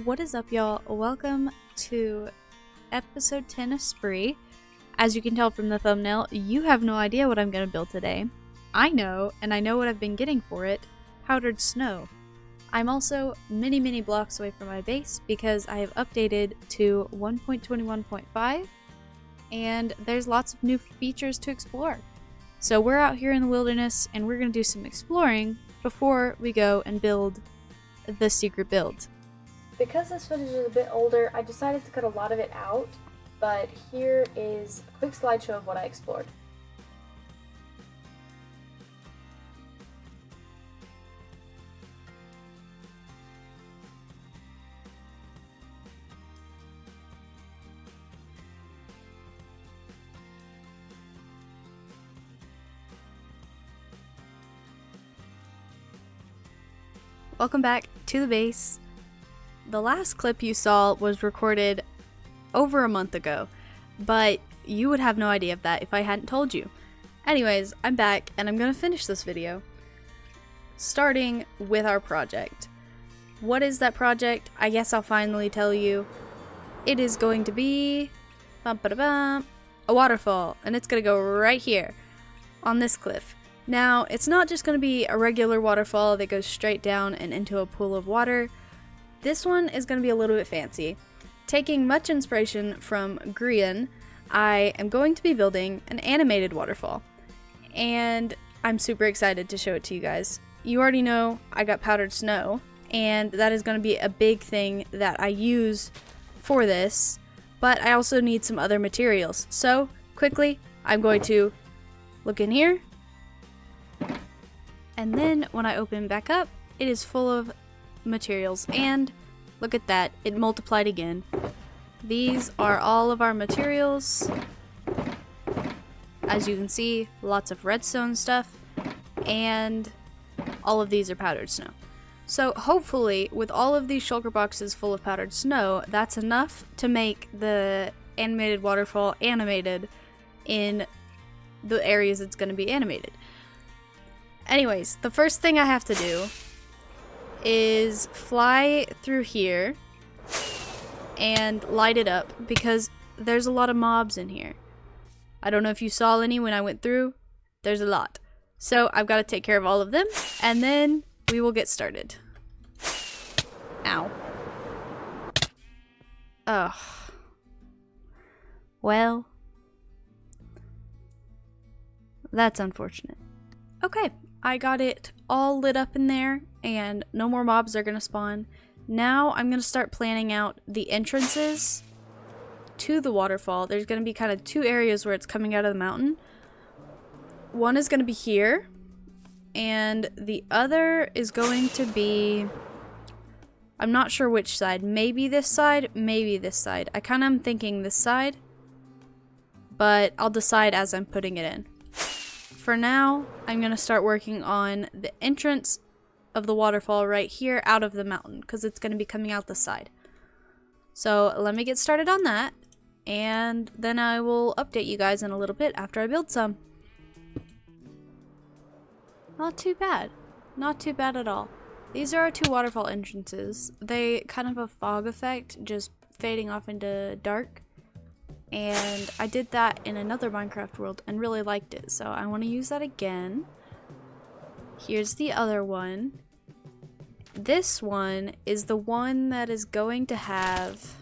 What is up, y'all? Welcome to episode 10 of Spree. As you can tell from the thumbnail, you have no idea what I'm going to build today. I know, and I know what I've been getting for it: powdered snow. I'm also many blocks away from my base because I have updated to 1.21.5, and there's lots of new features to explore. So we're out here in the wilderness, and we're going to do some exploring before we go and build the secret build. Because this footage is a bit older, I decided to cut a lot of it out, but here is a quick slideshow of what I explored. Welcome back to the base. The last clip you saw was recorded over a month ago, but you would have no idea of that if I hadn't told you. Anyways, I'm back and I'm gonna finish this video, starting with our project. What is that project? I guess I'll finally tell you. It is going to be a waterfall, and it's gonna go right here on this cliff. Now, it's not just gonna be a regular waterfall that goes straight down and into a pool of water. This one is going to be a little bit fancy. Taking much inspiration from Grian, I am going to be building an animated waterfall, and I'm super excited to show it to you guys. You already know I got powdered snow, and that is going to be a big thing that I use for this, but I also need some other materials. So quickly, I'm going to look in here, and then when I open back up, it is full of materials, and look at that, it multiplied again. These are all of our materials. As you can see, lots of redstone stuff, and all of these are powdered snow. So hopefully, with all of these shulker boxes full of powdered snow, that's enough to make the animated waterfall animated in the areas it's going to be animated. Anyways, the first thing I have to do is fly through here and light it up because there's a lot of mobs in here. I don't know if you saw any when I went through. There's a lot. So I've got to take care of all of them, and then we will get started. Ow. Ugh. Well, that's unfortunate. Okay, I got it all lit up in there, and no more mobs are gonna spawn. Now I'm gonna start planning out the entrances to the waterfall. There's gonna be kind of two areas where it's coming out of the mountain. One is gonna be here, and the other is going to be, I'm not sure which side. Maybe this side, maybe this side. I kind of am thinking this side, but I'll decide as I'm putting it in. For now, I'm going to start working on the entrance of the waterfall right here out of the mountain, because it's going to be coming out the side. So let me get started on that, and then I will update you guys in a little bit after I build some. Not too bad. Not too bad at all. These are our two waterfall entrances. They kind of have a fog effect, just fading off into dark. And I did that in another Minecraft world and really liked it, so I want to use that again. Here's the other one. This one is the one that is going to have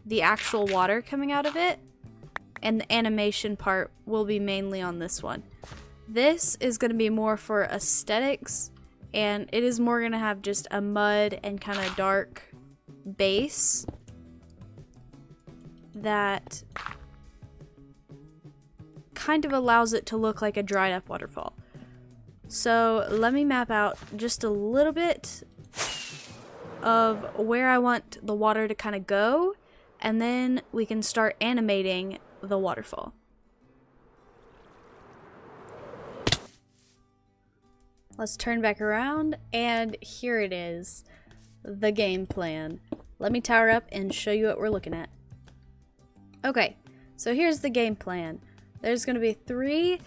the actual water coming out of it, and the animation part will be mainly on this one. This is going to be more for aesthetics, and it is more going to have just a mud and kind of dark base that kind of allows it to look like a dried up waterfall. So let me map out just a little bit of where I want the water to kind of go, and then we can start animating the waterfall. Let's turn back around, and here it is, the game plan. Let me tower up and show you what we're looking at. Okay, so here's the game plan. There's going to be 3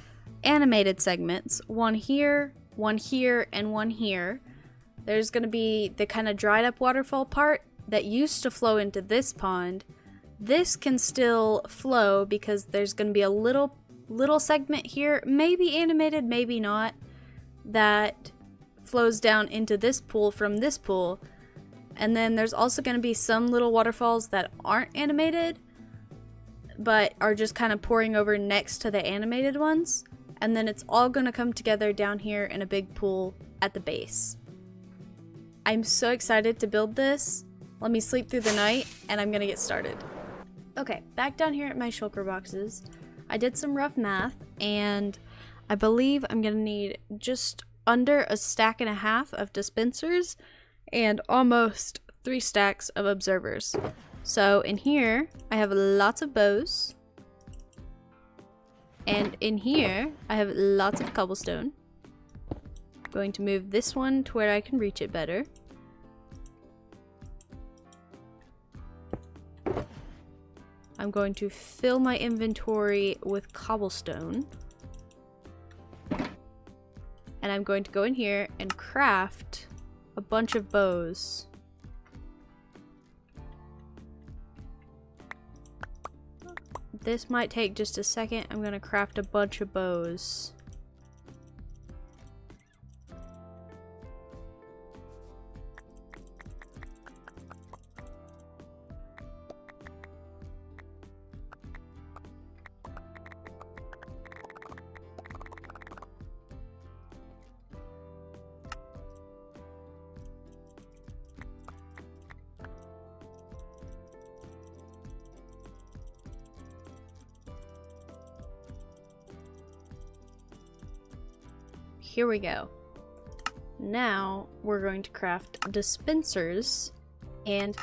animated segments, one here, and one here. There's going to be the kind of dried up waterfall part that used to flow into this pond. This can still flow because there's going to be a little segment here, maybe animated, maybe not, that flows down into this pool from this pool. And then there's also going to be some little waterfalls that aren't animated, but are just kind of pouring over next to the animated ones. And then it's all going to come together down here in a big pool at the base. I'm so excited to build this. Let me sleep through the night and I'm going to get started. Okay, back down here at my shulker boxes. I did some rough math and I believe I'm going to need just under a stack and a half of dispensers and almost 3 stacks of observers. So in here, I have lots of bows. And in here, I have lots of cobblestone. I'm going to move this one to where I can reach it better. I'm going to fill my inventory with cobblestone. And I'm going to go in here and craft a bunch of bows. This might take just a second. I'm gonna craft a bunch of bows. Here we go. Now we're going to craft dispensers and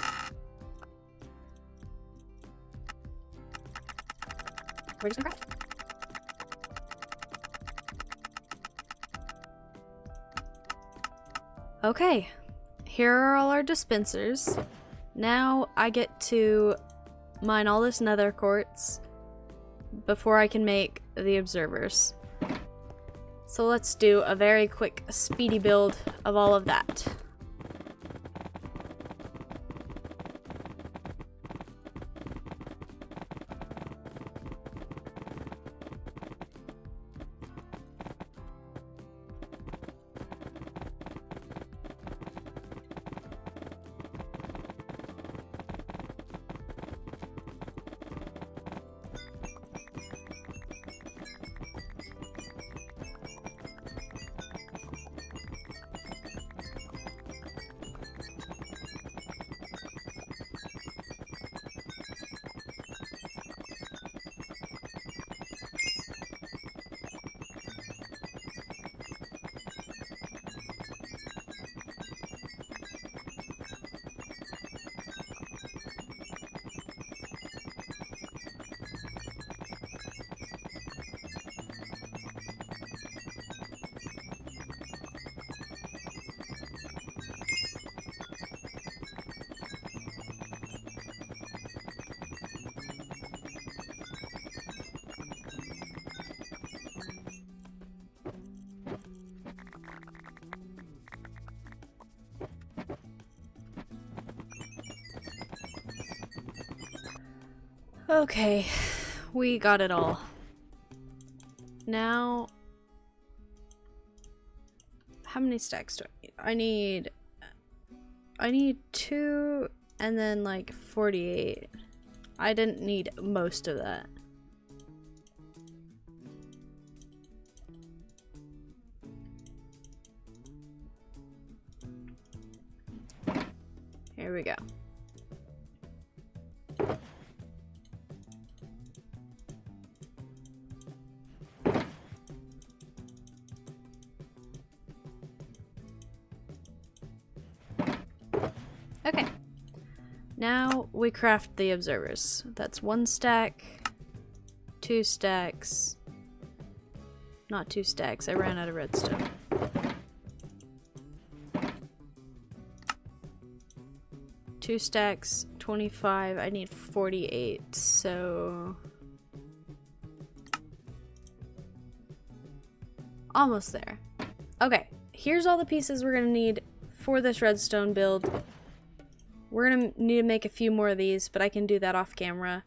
we're just gonna craft. Okay, here are all our dispensers. Now I get to mine all this nether quartz before I can make the observers. So let's do a very quick, speedy build of all of that. Okay, we got it all. Now, how many stacks do I need? I need 2 and then like 48. I didn't need most of that. Here we go. Okay, now we craft the observers. That's 1 stack, 2 stacks, not 2 stacks, I ran out of redstone. Two stacks, 25, I need 48, so almost there. Okay, here's all the pieces we're gonna need for this redstone build, we're gonna need to make a few more of these, but I can do that off camera.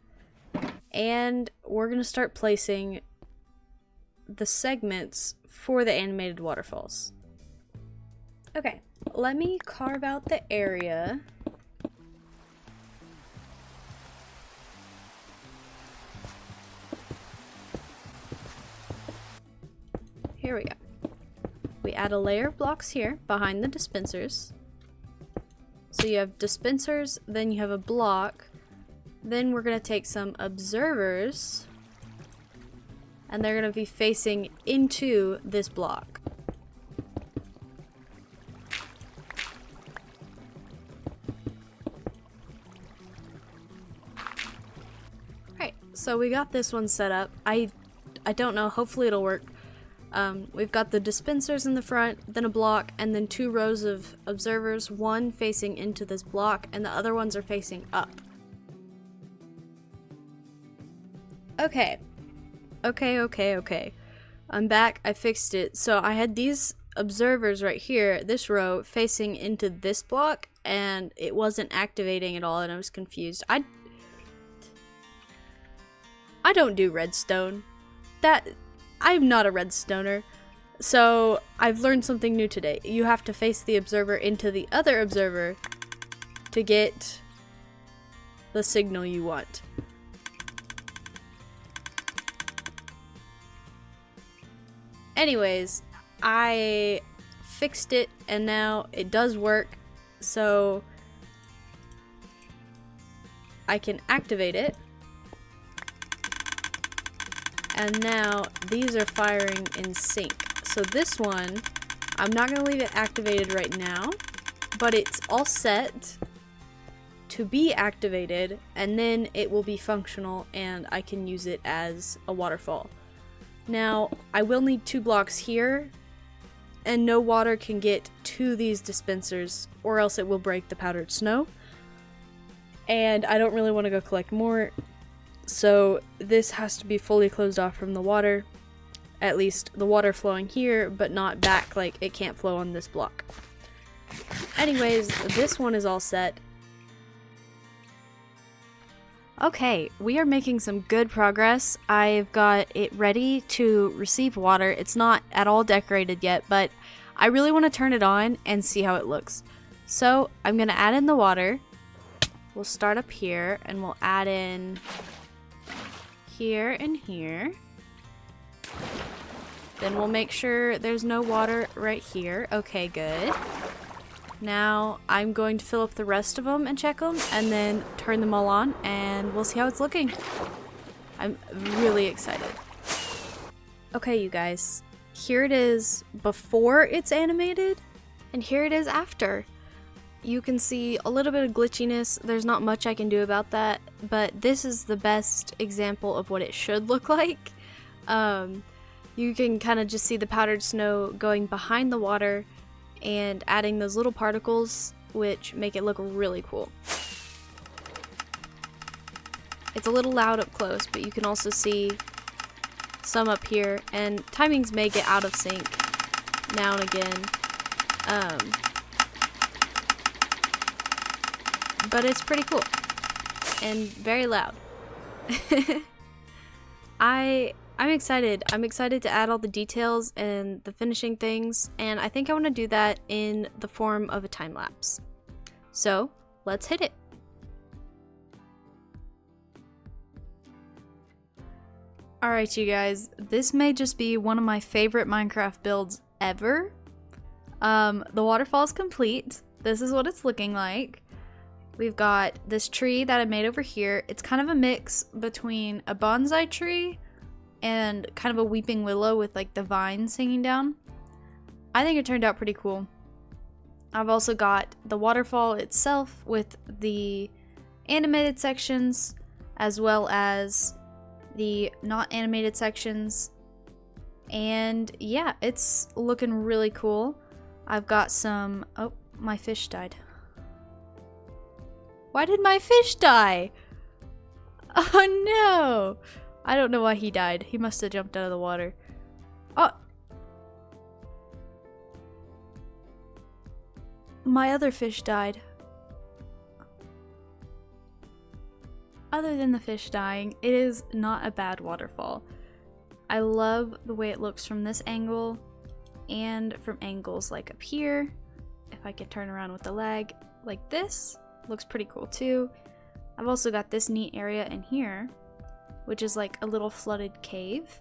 And we're gonna start placing the segments for the animated waterfalls. Okay, let me carve out the area. Here we go. We add a layer of blocks here behind the dispensers. So you have dispensers, then you have a block. Then we're going to take some observers, and they're going to be facing into this block. Alright, so we got this one set up. I don't know, hopefully it'll work. We've got the dispensers in the front, then a block, and then 2 rows of observers, one facing into this block, and the other ones are facing up. Okay. I'm back. I fixed it. So I had these observers right here, this row, facing into this block, and it wasn't activating at all, and I was confused. I don't do redstone. I'm not a redstoner. So I've learned something new today. You have to face the observer into the other observer to get the signal you want. Anyways, I fixed it and now it does work, so I can activate it. And now these are firing in sync. So this one, I'm not going to leave it activated right now, but it's all set to be activated, and then it will be functional and I can use it as a waterfall. Now, I will need 2 blocks here, and no water can get to these dispensers, or else it will break the powdered snow. And I don't really want to go collect more, so this has to be fully closed off from the water. At least the water flowing here, but not back, like it can't flow on this block. Anyways, this one is all set. Okay, we are making some good progress. I've got it ready to receive water. It's not at all decorated yet, but I really want to turn it on and see how it looks. So I'm going to add in the water. We'll start up here and we'll add in here and here. Then we'll make sure there's no water right here. Okay, good. Now I'm going to fill up the rest of them and check them and then turn them all on and we'll see how it's looking. I'm really excited. Okay, you guys. Here it is before it's animated and here it is after. You can see a little bit of glitchiness. There's not much I can do about that, but this is the best example of what it should look like. You can kind of just see the powdered snow going behind the water and adding those little particles, which make it look really cool. It's a little loud up close, but you can also see some up here, and timings may get out of sync now and again. But it's pretty cool and very loud. I'm excited. I'm excited to add all the details and the finishing things, and I think I want to do that in the form of a time lapse. So let's hit it. Alright, you guys, this may just be one of my favorite Minecraft builds ever. The waterfall is complete. This is what it's looking like. We've got this tree that I made over here. It's kind of a mix between a bonsai tree and kind of a weeping willow with like the vines hanging down. I think it turned out pretty cool. I've also got the waterfall itself with the animated sections as well as the not animated sections. And yeah, it's looking really cool. I've got some... Oh, my fish died. Why did my fish die? Oh no! I don't know why he died. He must have jumped out of the water. Oh! my other fish died. Other than the fish dying, it is not a bad waterfall. I love the way it looks from this angle and from angles like up here. If I could turn around with the leg like this, looks pretty cool too. I've also got this neat area in here, which is like a little flooded cave.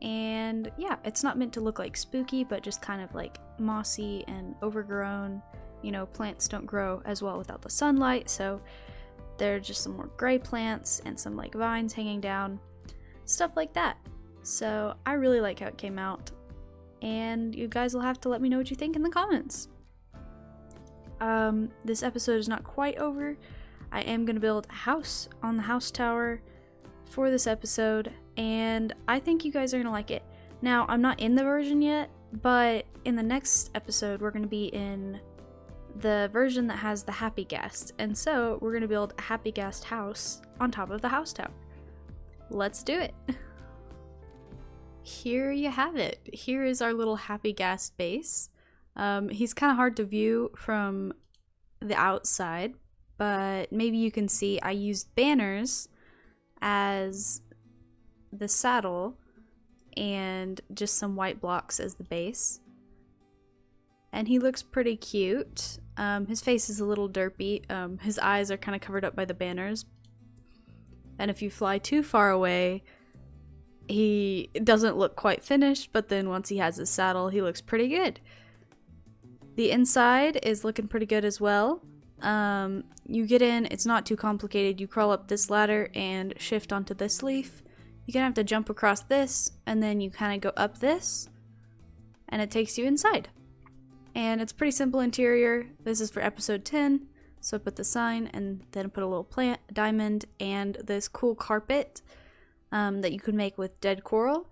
And yeah, it's not meant to look like spooky, but just kind of like mossy and overgrown. You know, plants don't grow as well without the sunlight, so there are just some more gray plants and some like vines hanging down, stuff like that. So I really like how it came out, and you guys will have to let me know what you think in the comments. This episode is not quite over. I am going to build a house on the house tower for this episode, and I think you guys are going to like it. Now, I'm not in the version yet, but in the next episode, we're going to be in the version that has the happy guest, and so we're going to build a happy guest house on top of the house tower. Let's do it. Here you have it. Here is our little happy guest base. He's kind of hard to view from the outside, but maybe you can see I used banners as the saddle and just some white blocks as the base. And he looks pretty cute. His face is a little derpy. His eyes are kind of covered up by the banners. And if you fly too far away, he doesn't look quite finished, but then once he has his saddle, he looks pretty good. The inside is looking pretty good as well. You get in, it's not too complicated. You crawl up this ladder and shift onto this leaf. You're gonna have to jump across this, and then you kind of go up this, and it takes you inside. And it's pretty simple interior. This is for episode 10, so I put the sign and then put a little plant, a diamond, and this cool carpet that you could make with dead coral.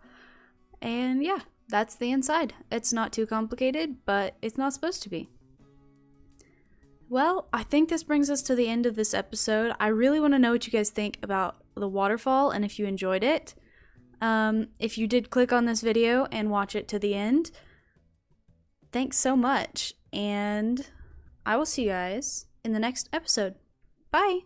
And yeah, that's the inside. It's not too complicated, but it's not supposed to be. Well, I think this brings us to the end of this episode. I really want to know what you guys think about the waterfall and if you enjoyed it. If you did click on this video and watch it to the end, thanks so much, and I will see you guys in the next episode. Bye!